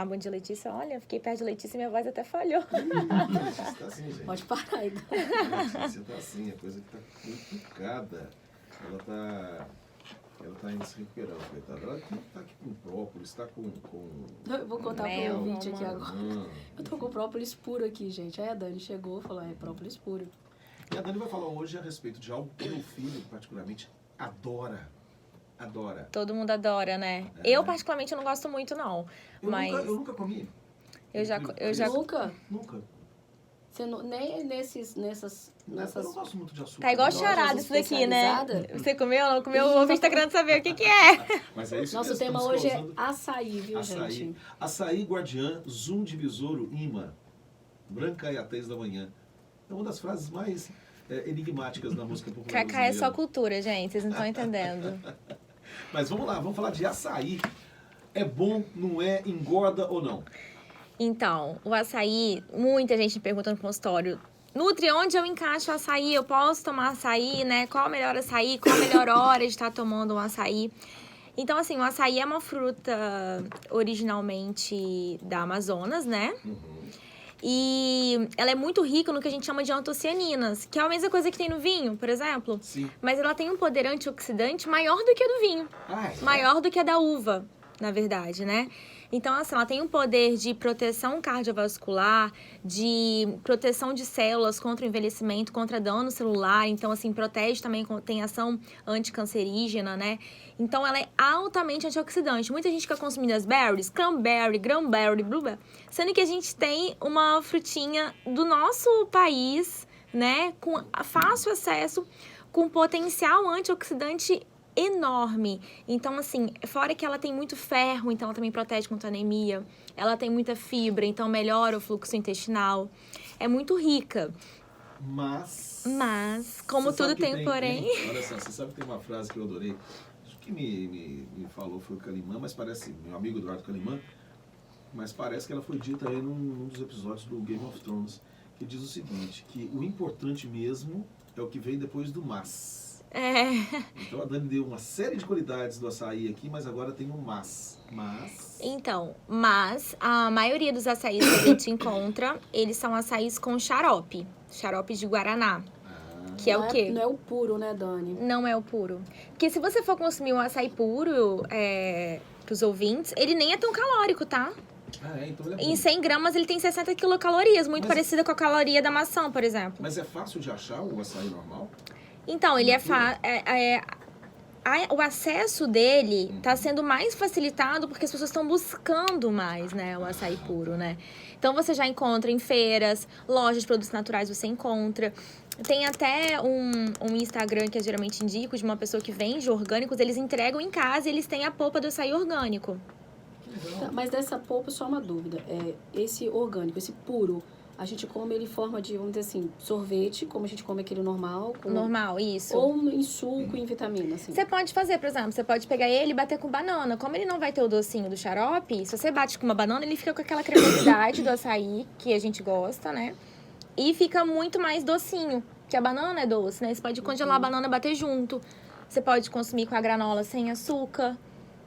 Ah, bom dia, Letícia. Olha, fiquei perto de Letícia e minha voz até falhou. Letícia tá assim, gente. Pode parar aí. Letícia tá assim, a coisa que tá complicada. Ela tá indo se recuperando, coitada. Ela tá aqui com própolis, tá com Eu vou contar Mel, pro ouvinte aqui mano. agora. Eu tô com própolis puro aqui, gente. Aí a Dani chegou e falou, é própolis puro. E a Dani vai falar hoje a respeito de algo que meu filho, particularmente, adora. Todo mundo adora, né? Eu, particularmente, eu não gosto muito, não. Mas Eu nunca comi. eu já... Nunca? Nunca. Você não, nem nessas... Eu não gosto muito de açúcar. Tá igual não. charada isso daqui, né? especializada? Você comeu ou não comeu? O ouvinte tá querendo saber o que é. Mas é isso Nosso mesmo, tema estamos hoje é causando açaí, viu, açaí. gente? Açaí, guardiã, zoom de besouro, imã. Branca e ateis da manhã. É uma das frases mais enigmáticas da música popular Cacá é só brasileira. cultura, gente. Vocês não estão entendendo. Mas vamos lá, vamos falar de açaí. É bom, não é? Engorda ou não? Então, o açaí, muita gente me pergunta no consultório, Nutri, onde eu encaixo o açaí? Eu posso tomar açaí, né? Qual o melhor açaí? Qual a melhor hora de estar tomando um açaí? Então, assim, o açaí é uma fruta originalmente da Amazonas, né? E ela é muito rica no que a gente chama de antocianinas, que é a mesma coisa que tem no vinho, por exemplo. Sim. Mas ela tem um poder antioxidante maior do que a do vinho. Maior do que a da uva, na verdade, né? Então, assim, ela tem um poder de proteção cardiovascular, de proteção de células contra o envelhecimento, contra dano celular. Então, assim, protege também, tem ação anticancerígena, né? Então, ela é altamente antioxidante. Muita gente fica consumindo as berries, cranberry, blueberry, sendo que a gente tem uma frutinha do nosso país, né? Com fácil acesso, com potencial antioxidante enorme. Então, assim, fora que ela tem muito ferro, então ela também protege contra anemia. Ela tem muita fibra, então melhora o fluxo intestinal. É muito rica. Mas, como você tudo sabe que tem porém... Olha só, você sabe que tem uma frase que eu adorei. Acho que me falou foi o Calimã, mas parece, meu amigo Eduardo Calimã, mas parece que ela foi dita aí num dos episódios do Game of Thrones, que diz o seguinte, que o importante mesmo é o que vem depois do mas. Então a Dani deu uma série de qualidades do açaí aqui, mas agora tem um mas. Então, a maioria dos açaís que a gente encontra, eles são açaís com xarope de guaraná. Que é o quê? Não é o puro, né, Dani? Não é o puro. Porque se você for consumir um açaí puro, pros ouvintes, ele nem é tão calórico, tá? Então ele é bom. Em 100 gramas ele tem 60 quilocalorias, muito parecida com a caloria da maçã, por exemplo. Mas é fácil de achar o açaí normal? Então, ele o acesso dele está sendo mais facilitado porque as pessoas estão buscando mais, né, o açaí puro, né? Então, você já encontra em feiras, lojas de produtos naturais você encontra. Tem até um Instagram que eu geralmente indico, de uma pessoa que vende orgânicos, eles entregam em casa e eles têm a polpa do açaí orgânico. Tá, mas dessa polpa, só uma dúvida. Esse orgânico, esse puro, a gente come ele em forma de, vamos dizer assim, sorvete, como a gente come aquele normal. Normal, isso. Ou em suco, em vitamina, assim. Você pode fazer, por exemplo, você pode pegar ele e bater com banana. Como ele não vai ter o docinho do xarope, se você bate com uma banana, ele fica com aquela cremosidade do açaí, que a gente gosta, né? E fica muito mais docinho, porque a banana é doce, né? Você pode congelar a banana e bater junto. Você pode consumir com a granola sem açúcar,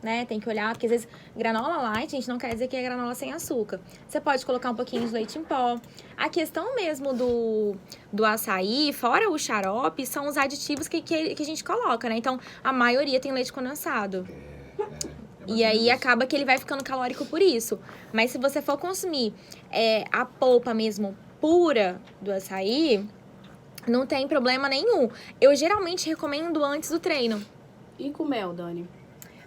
né? Tem que olhar, porque às vezes granola light, gente, não quer dizer que é granola sem açúcar. Você pode colocar um pouquinho de leite em pó. A questão mesmo do açaí, fora o xarope, são os aditivos que a gente coloca, né? Então, a maioria tem leite condensado. E aí acaba que ele vai ficando calórico por isso. Mas se você for consumir a polpa mesmo pura do açaí, não tem problema nenhum. Eu geralmente recomendo antes do treino. E com mel, Dani?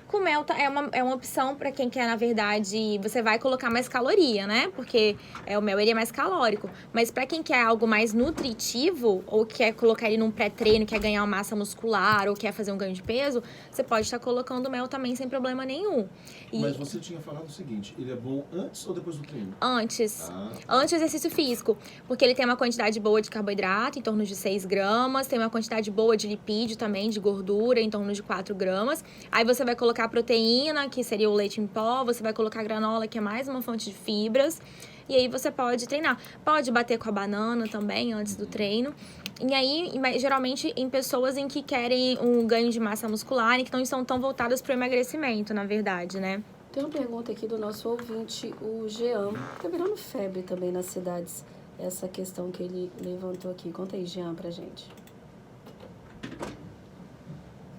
Com mel é uma opção para quem quer, na verdade, você vai colocar mais caloria, né? Porque o mel ele é mais calórico. Mas para quem quer algo mais nutritivo, ou quer colocar ele num pré-treino, quer ganhar uma massa muscular, ou quer fazer um ganho de peso, você pode estar colocando mel também sem problema nenhum. Mas você tinha falado o seguinte, ele é bom antes ou depois do treino? Antes. Antes do exercício físico. Porque ele tem uma quantidade boa de carboidrato, em torno de 6 gramas. Tem uma quantidade boa de lipídio também, de gordura, em torno de 4 gramas. Aí você vai colocar proteína, que seria o leite em pó. Você vai colocar granola, que é mais uma fonte de fibras. E aí você pode treinar. Pode bater com a banana também, antes do treino. E aí, geralmente, em pessoas em que querem um ganho de massa muscular e que não estão tão voltadas para o emagrecimento, na verdade, né? Tem uma pergunta aqui do nosso ouvinte, o Jean. Tá virando febre também nas cidades, essa questão que ele levantou aqui. Conta aí, Jean, pra gente.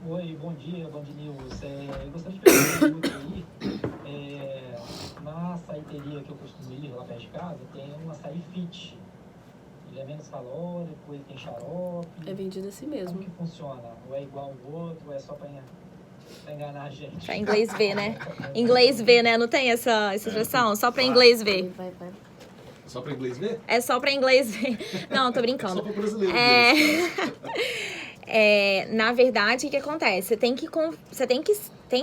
Oi, bom dia, Band News. Eu gostaria de perguntar um pouco aí. Na açaiteria que eu costumo ir lá perto de casa, tem um açaí fit. Ele é menos calórico, ele tem xarope. É vendido assim Como mesmo. que funciona? Ou é igual ao outro, ou é só pra enganar a gente? Pra inglês ver, né? Inglês ver, né? Não tem essa expressão? Só pra inglês ver. Vai. Só para inglês ver? É só pra inglês ver. Não, tô Só brincando. para brasileiro ver. Na verdade, o que acontece? Você tem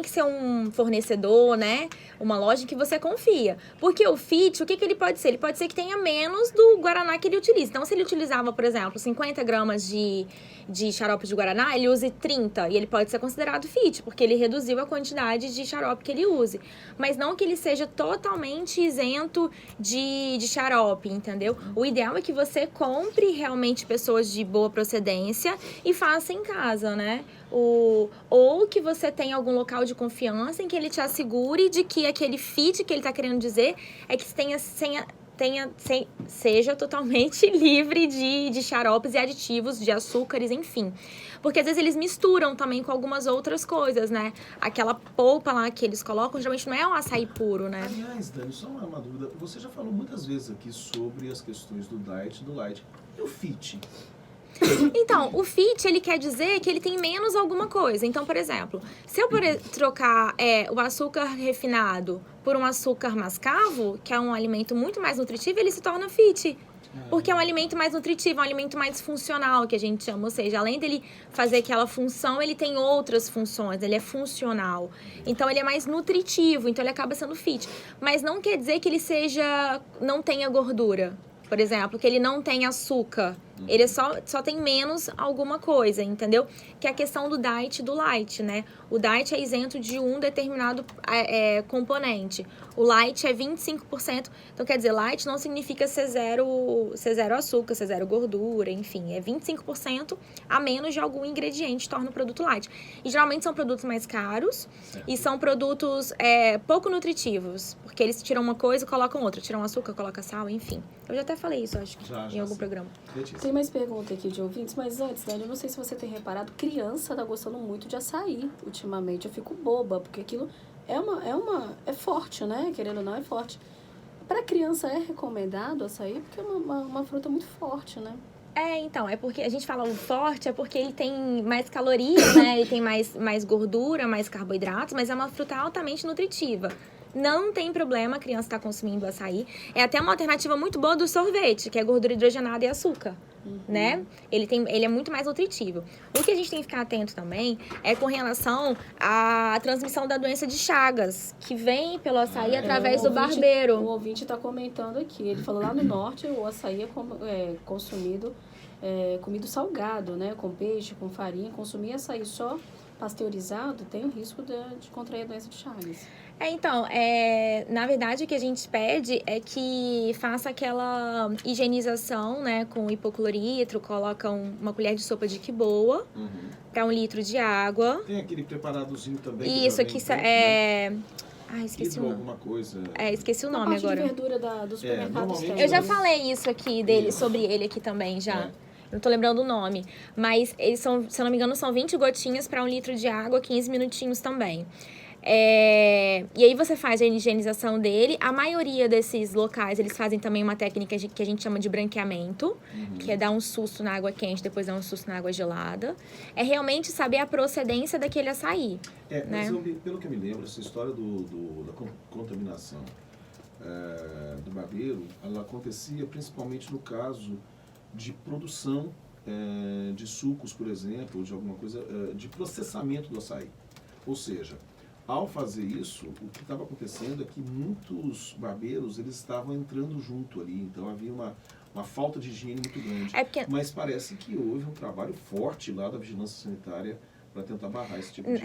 que ser um fornecedor, né? Uma loja que você confia. Porque o fit, o que ele pode ser? Ele pode ser que tenha menos do Guaraná que ele utiliza. Então, se ele utilizava, por exemplo, 50 gramas de xarope de Guaraná, ele use 30. E ele pode ser considerado fit, porque ele reduziu a quantidade de xarope que ele use. Mas não que ele seja totalmente isento de xarope, entendeu? O ideal é que você compre realmente pessoas de boa procedência e faça em casa, né? Ou que você tenha algum local de confiança em que ele te assegure de que aquele fit que ele está querendo dizer é que seja totalmente livre de xaropes e aditivos, de açúcares, enfim. Porque às vezes eles misturam também com algumas outras coisas, né? Aquela polpa lá que eles colocam, geralmente não é um açaí puro, né? Aliás, Dani, só uma dúvida. Você já falou muitas vezes aqui sobre as questões do diet e do light. E o fit? Então, o fit, ele quer dizer que ele tem menos alguma coisa. Então, por exemplo, se eu trocar o açúcar refinado por um açúcar mascavo, que é um alimento muito mais nutritivo, ele se torna fit. Porque é um alimento mais nutritivo, é um alimento mais funcional, que a gente chama. Ou seja, além dele fazer aquela função, ele tem outras funções, ele é funcional. Então, ele é mais nutritivo, então ele acaba sendo fit. Mas não quer dizer que ele não tenha gordura. Por exemplo, que ele não tem açúcar. Ele só tem menos alguma coisa, entendeu? Que é a questão do diet e do light, né? O diet é isento de um determinado componente. O light é 25%. Então, quer dizer, light não significa ser zero açúcar, ser zero gordura, enfim. É 25% a menos de algum ingrediente torna o produto light. E geralmente são produtos mais caros e são produtos pouco nutritivos. Porque eles tiram uma coisa e colocam outra. Tiram açúcar, colocam sal, enfim. Eu já até falei isso, acho que em algum programa. Tem mais pergunta aqui de ouvintes, mas antes, Dani, eu não sei se você tem reparado, criança tá gostando muito de açaí ultimamente. Eu fico boba, porque aquilo é forte, né? Querendo ou não, é forte. Para criança é recomendado açaí, porque é uma fruta muito forte, né? Então, é porque a gente fala o forte, é porque ele tem mais calorias, né? Ele tem mais gordura, mais carboidratos, mas é uma fruta altamente nutritiva. Não tem problema a criança estar consumindo açaí. É até uma alternativa muito boa do sorvete, que é gordura hidrogenada e açúcar, né? Ele é muito mais nutritivo. O que a gente tem que ficar atento também é com relação à transmissão da doença de Chagas, que vem pelo açaí através do barbeiro. O ouvinte está comentando aqui. Ele falou lá no norte, o açaí é consumido, comido salgado, né? Com peixe, com farinha. Consumir açaí só pasteurizado tem o risco de contrair a doença de Chagas. Então, na verdade, o que a gente pede é que faça aquela higienização, né, com hipocloritro, coloca uma colher de sopa de quiboa para 1 litro de água. Tem aquele preparadozinho também. Isso aqui esqueci o nome. Alguma coisa. Esqueci o nome agora. A parte de verdura do supermercado tem. Eu já falei isso aqui sobre ele aqui também, já. Não tô lembrando o nome. Mas eles são, se eu não me engano, são 20 gotinhas para 1 litro de água, 15 minutinhos também. E aí você faz a higienização dele. A maioria desses locais, eles fazem também uma técnica que a gente chama de branqueamento, que é dar um susto na água quente, depois dar um susto na água gelada. É realmente saber a procedência daquele açaí. Mas pelo que eu me lembro, essa história da contaminação do barbeiro, ela acontecia principalmente no caso de produção de sucos, por exemplo, ou de alguma coisa, de processamento do açaí. Ou seja, ao fazer isso, o que estava acontecendo é que muitos barbeiros eles estavam entrando junto ali, então havia uma falta de higiene muito grande. Mas parece que houve um trabalho forte lá da vigilância sanitária para tentar barrar esse tipo de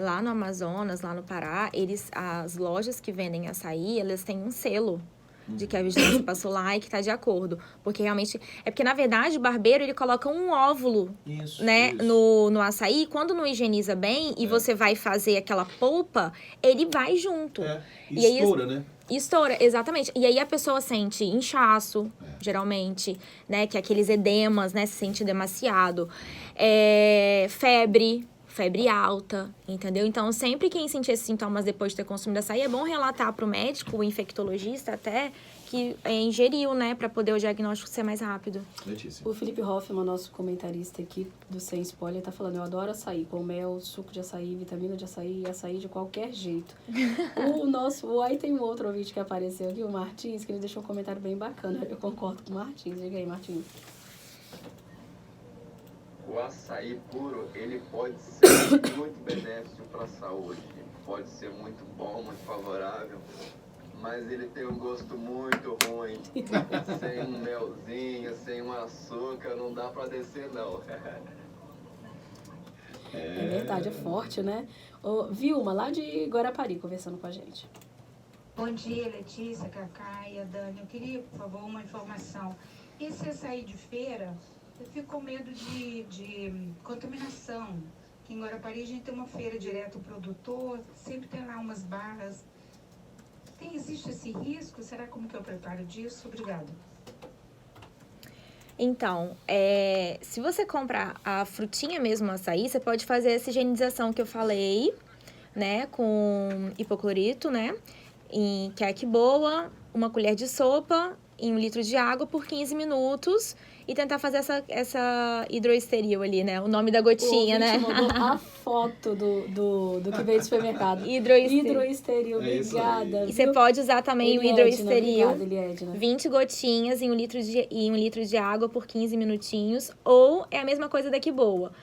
lá no Amazonas, lá no Pará, as lojas que vendem açaí, elas têm um selo de que a vigilância passou lá e que tá de acordo. Porque realmente... É porque, na verdade, o barbeiro, ele coloca um óvulo, Isso, né, isso. no açaí. Quando não higieniza bem e É. você vai fazer aquela polpa, ele vai junto. E aí, estoura, né? Estoura, exatamente. E aí a pessoa sente inchaço, geralmente, né? Que é aqueles edemas, né? Se sente demasiado. Febre alta, entendeu? Então, sempre quem sentir esses sintomas depois de ter consumido açaí, é bom relatar para o médico, o infectologista até, que ingeriu, né? Para poder o diagnóstico ser mais rápido. Letícia. O Felipe Hoffman, nosso comentarista aqui do Sem Spoiler, tá falando: eu adoro açaí, com mel, suco de açaí, vitamina de açaí e açaí de qualquer jeito. Aí tem um outro ouvinte que apareceu aqui, o Martins, que ele deixou um comentário bem bacana. Eu concordo com o Martins. Diga aí, Martins. O açaí puro, ele pode ser muito benéfico para a saúde, pode ser muito bom, muito favorável, mas ele tem um gosto muito ruim, sem um melzinho, sem um açúcar, não dá para descer não. É verdade, é forte, né? Vilma, lá de Guarapari, conversando com a gente. Bom dia, Letícia, Cacá e a Dani. Eu queria, por favor, uma informação. Esse açaí de feira, eu fico com medo de contaminação. Aqui em Guarapari a gente tem uma feira direto ao produtor, sempre tem lá umas barras. Existe esse risco? Será como que eu preparo disso? Obrigada. Então, se você comprar a frutinha mesmo, o açaí, você pode fazer essa higienização que eu falei, né? Com hipoclorito, né? Em queque boa, uma colher de sopa em 1 litro de água por 15 minutos e tentar fazer essa hidroesteril ali, né? O nome da gotinha, né? mandou a foto do que veio do supermercado. Hidroesteril. Obrigada. E você pode usar também o hidroesteril. Obrigada, Eliedna. 20 gotinhas em 1 litro de água por 15 minutinhos. Ou é a mesma coisa da que boa.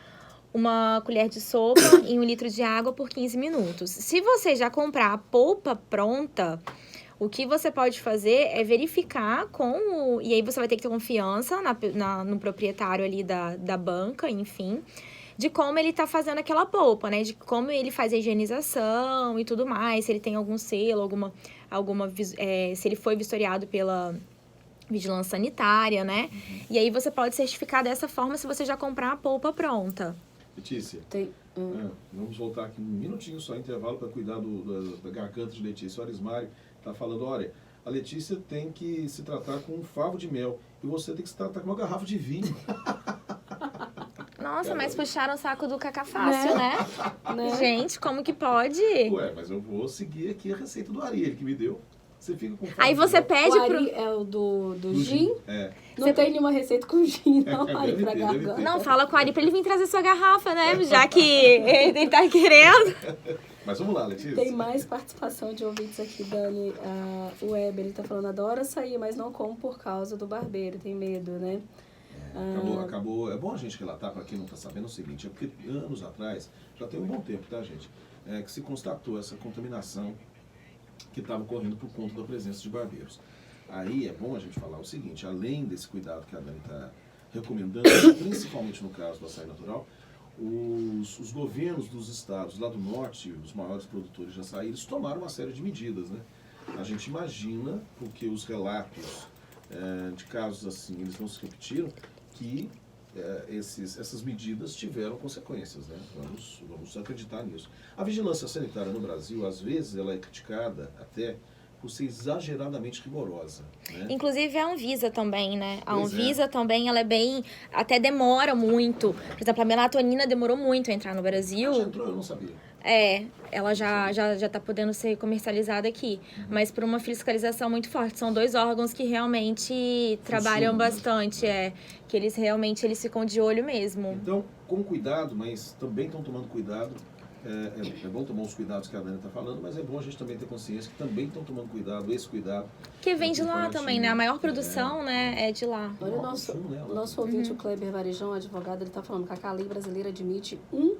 Uma colher de sopa em 1 litro de água por 15 minutos. Se você já comprar a polpa pronta, o que você pode fazer é verificar e aí você vai ter que ter confiança no proprietário ali da banca, enfim, de como ele tá fazendo aquela polpa, né? De como ele faz a higienização e tudo mais, se ele tem algum selo, se ele foi vistoriado pela vigilância sanitária, né? E aí você pode certificar dessa forma se você já comprar a polpa pronta. Letícia, Tem... vamos voltar aqui um minutinho só, intervalo, para cuidar da garganta de Letícia. O Arismari está falando: olha, a Letícia tem que se tratar com um favo de mel e você tem que se tratar com uma garrafa de vinho. Nossa, mas puxaram o saco do Cacá fácil, né? Gente, como que pode? Ué, mas eu vou seguir aqui a receita do Ari, ele que me deu. Você fica com favo Aí de você mel. pede O Ari é o do gin? É. Não tem nenhuma receita com gin, não, Ari, deve pra ter, garganta. deve ter. Não, fala com o Ari pra ele vir trazer sua garrafa, né? Já que ele tá querendo. Mas vamos lá, Letícia. Tem mais participação de ouvintes aqui, Dani. O Weber, ele tá falando: adoro açaí, mas não como por causa do barbeiro, tem medo, né? Acabou. É bom a gente relatar, para quem não está sabendo, o seguinte: é porque anos atrás, já tem um bom tempo, tá, gente? Que se constatou essa contaminação que estava ocorrendo por conta da presença de barbeiros. Aí é bom a gente falar o seguinte: além desse cuidado que a Dani está recomendando, principalmente no caso do açaí natural, os governos dos estados lá do norte, os maiores produtores de açaí, eles tomaram uma série de medidas, né? A gente imagina, porque os relatos de casos assim, eles não se repetiram, que essas medidas tiveram consequências, né? Vamos acreditar nisso. A vigilância sanitária no Brasil, às vezes, ela é criticada até por ser exageradamente rigorosa, né? Inclusive a Anvisa também, né? A Pois Anvisa também, ela é bem... Até demora muito. Por exemplo, a melatonina demorou muito a entrar no Brasil. Já entrou, eu não sabia. Ela já tá podendo ser comercializada aqui. Mas por uma fiscalização muito forte. São 2 órgãos que realmente trabalham bastante. Que eles realmente ficam de olho mesmo. Então, com cuidado, mas também estão tomando cuidado. É bom tomar os cuidados que a Dani está falando, mas é bom a gente também ter consciência que também estão tomando cuidado, esse cuidado. Que vem de lá também, né? A maior produção, né, é de lá. Olha o nosso ouvinte, o Kleber Varejão, advogado, ele está falando: Cacá, a lei brasileira admite 1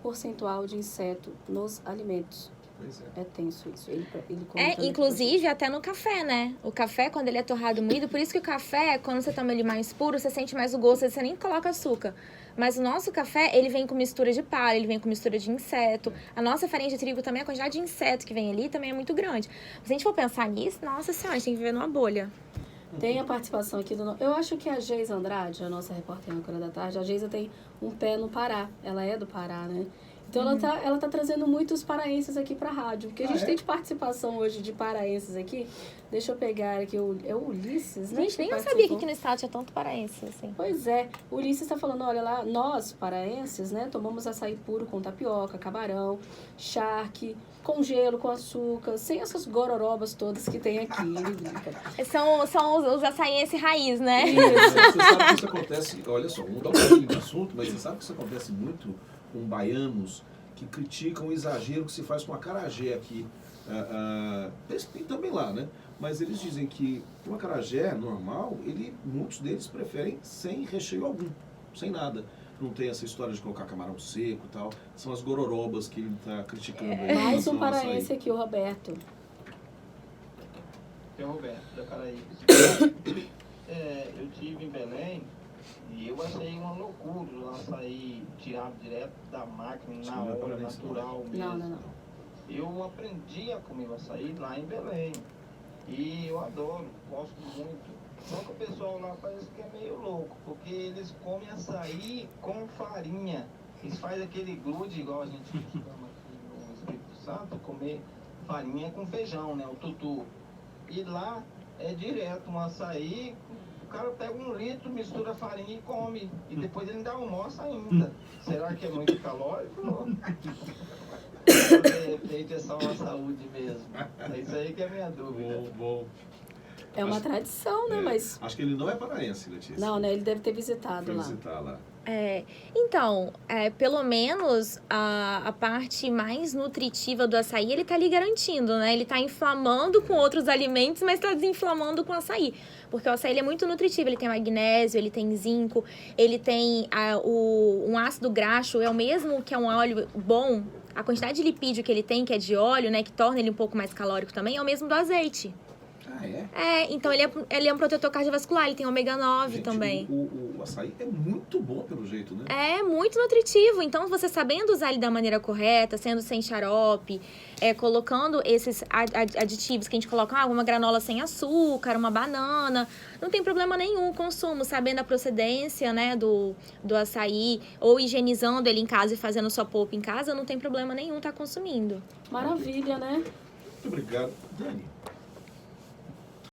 percentual de inseto nos alimentos. Pois é. É tenso isso. Ele comentando aqui Inclusive até no café, né? O café, quando ele é torrado moído, por isso que o café, quando você toma ele mais puro, você sente mais o gosto, você nem coloca açúcar. Mas o nosso café, ele vem com mistura de palha, ele vem com mistura de inseto. A nossa farinha de trigo também, a quantidade de inseto que vem ali também é muito grande. Se a gente for pensar nisso, nossa senhora, a gente tem que viver numa bolha. Tem a participação aqui do... Eu acho que a Geisa Andrade, a nossa repórter âncora da tarde, a Geisa tem um pé no Pará. Ela é do Pará, né? Então ela tá trazendo muitos paraenses aqui pra rádio. Porque a gente tem de participação hoje de paraenses aqui. Deixa eu pegar aqui, é o Ulisses, né? Gente, nem eu participou. sabia que aqui no estado tinha tanto paraense, assim. Pois é, o Ulisses está falando, olha lá, nós, paraenses, né, tomamos açaí puro com tapioca, camarão, charque, com gelo, com açúcar, sem essas gororobas todas que tem aqui, ele brinca. São os açaiense raiz, né? Você sabe que isso acontece, olha só, vamos dar um pouquinho de assunto, mas você sabe que isso acontece muito com baianos que criticam o exagero que se faz com a acarajé aqui, e também lá, né? Mas eles dizem que o acarajé normal, muitos deles preferem sem recheio algum, sem nada. Não tem essa história de colocar camarão seco e tal. São as gororobas que ele está criticando. Aí, em Mais relação um ao açaí. paraense aqui, o Roberto. É o Roberto, da Paraíba. Eu estive em Belém e eu achei uma loucura o açaí tirado direto da máquina, na hora, natural mesmo. Não. Eu aprendi a comer o açaí lá em Belém. E eu adoro, gosto muito. Só que o pessoal lá parece que é meio louco, porque eles comem açaí com farinha. Eles fazem aquele grude igual a gente chama aqui no Espírito Santo, comer farinha com feijão, né? O tutu. E lá é direto um açaí, o cara pega 1 litro, mistura a farinha e come. E depois ele ainda almoça ainda. Será que é muito calórico? Ou de repente é só uma saúde mesmo? É isso aí que é a minha dúvida. Bom. É uma tradição, né, mas... Acho que ele não é paraense, Letícia. Não, né, ele deve ter visitado Foi lá. visitar lá. Então, pelo menos a parte mais nutritiva do açaí, ele tá ali garantindo, né? Ele tá inflamando com outros alimentos, mas tá desinflamando com o açaí. Porque o açaí ele é muito nutritivo, ele tem magnésio, ele tem zinco, ele tem um ácido graxo, é o mesmo que é um óleo bom. A quantidade de lipídio que ele tem, que é de óleo, né, que torna ele um pouco mais calórico também, é o mesmo do azeite. Ah, é? Então ele é um protetor cardiovascular, ele tem ômega 9 Gente, também. O açaí é muito bom pelo jeito, né? É muito nutritivo, então você sabendo usar ele da maneira correta, sendo sem xarope, colocando esses aditivos que a gente coloca, uma granola sem açúcar, uma banana, não tem problema nenhum o consumo, sabendo a procedência, né, do açaí, ou higienizando ele em casa e fazendo sua polpa em casa, não tem problema nenhum estar consumindo. Maravilha, né? Muito obrigado. Dani,